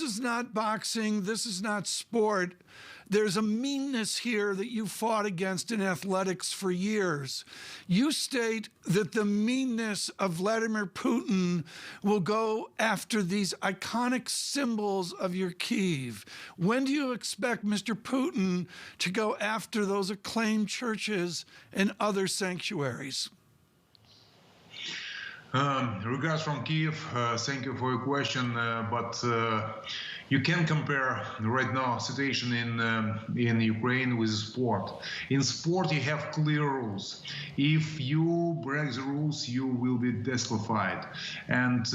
is not boxing. This is not sport. There's a meanness here that you fought against in athletics for years. You state that the meanness of Vladimir Putin will go after these iconic symbols of your Kyiv. When do you expect Mr. Putin to go after those acclaimed churches and other sanctuaries? Regards from Kyiv, thank you for your question, but you can compare right now situation in Ukraine with sport. In sport, you have clear rules. If you break the rules, you will be disqualified. And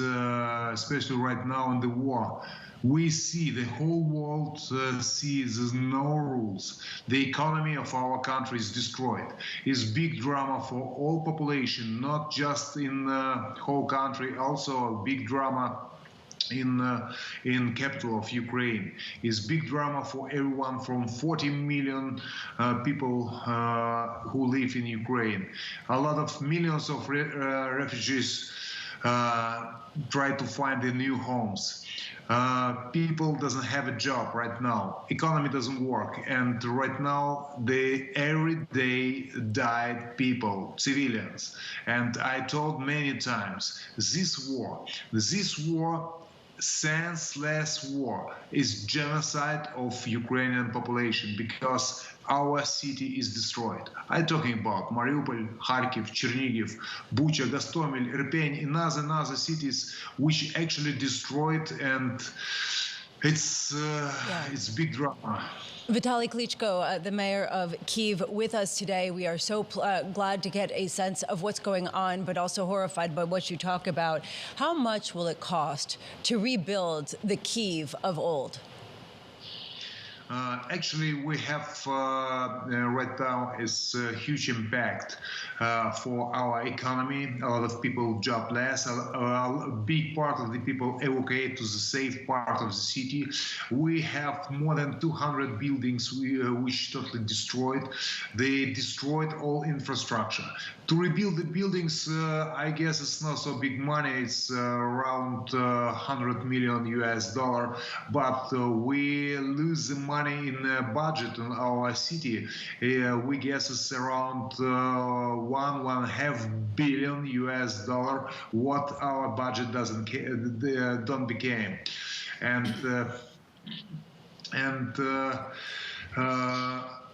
especially right now in the war, we see the whole world sees there's no rules. The economy of our country is destroyed. It's big drama for all population, not just in the whole country, also a big drama in capital of Ukraine. Is big drama for everyone from 40 million people who live in Ukraine. A lot of millions of refugees try to find their new homes. People doesn't have a job right now. Economy doesn't work, and right now every day died people, civilians. And I told many times, this war, senseless war, is genocide of Ukrainian population because our city is destroyed. I'm talking about Mariupol, Kharkiv, Chernihiv, Bucha, Gostomel, Irpin, and other cities which actually destroyed, and it's big drama. Vitali Klitschko, the mayor of Kyiv, with us today. We are so glad to get a sense of what's going on, but also horrified by what you talk about. How much will it cost to rebuild the Kyiv of old? Actually, we have right now is a huge impact for our economy. A lot of people jobless. A big part of the people evacuate to the safe part of the city. We have more than 200 buildings which totally destroyed. They destroyed all infrastructure. To rebuild the buildings, I guess it's not so big money. It's around $100 million US, but we lose the money in budget in our city. We guess it's around $1.5 billion US, what our budget don't became.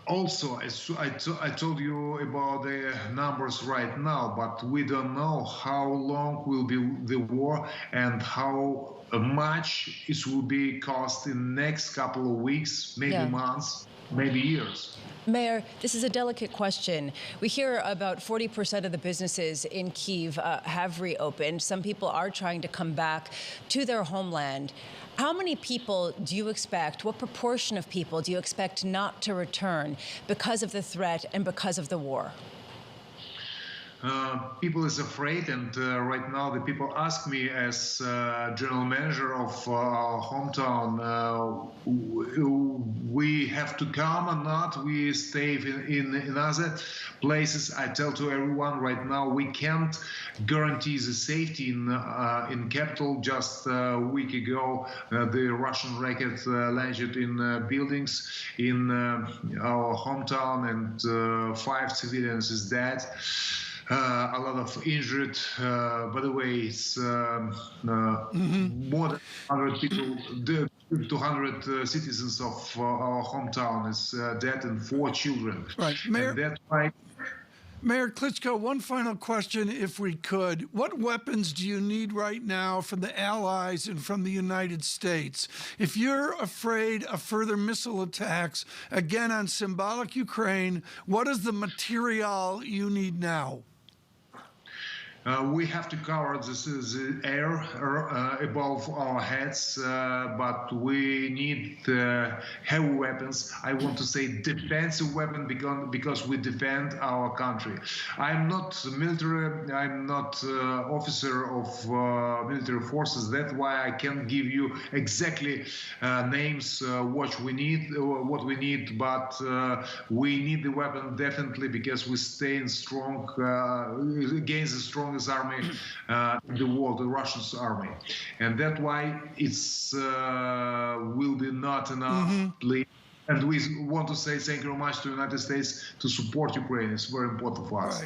Also, I told you about the numbers right now, but we don't know how long will be the war and how much it will be cost in the next couple of weeks, maybe months, maybe years. Mayor, this is a delicate question. We hear about 40% of the businesses in Kyiv have reopened. Some people are trying to come back to their homeland. How many people do you expect, what proportion of people do you expect not to return because of the threat and because of the war? People is afraid, and right now the people ask me as general manager of our hometown, we have to come or not, we stay in other places. I tell to everyone right now, we can't guarantee the safety in capital. Just a week ago, the Russian rocket landed in buildings in our hometown, and 5 civilians is dead. A lot of injured. By the way, it's more than 100 people, 200 citizens of our hometown is dead, and 4 children. Right, Mayor. Mayor Klitschko, one final question, if we could. What weapons do you need right now from the Allies and from the United States? If you're afraid of further missile attacks, again on symbolic Ukraine, what is the material you need now? We have to cover the air above our heads, but we need heavy weapons. I want to say defensive weapon because we defend our country. I'm not military. I'm not officer of military forces. That's why I can't give you exactly names what we need. But we need the weapon definitely because we stay strong against the strongest strongest army in the world, the Russian's army. And that's why it's will be not enough. And we want to say thank you very much to the United States to support Ukraine. It's very important for us. Right.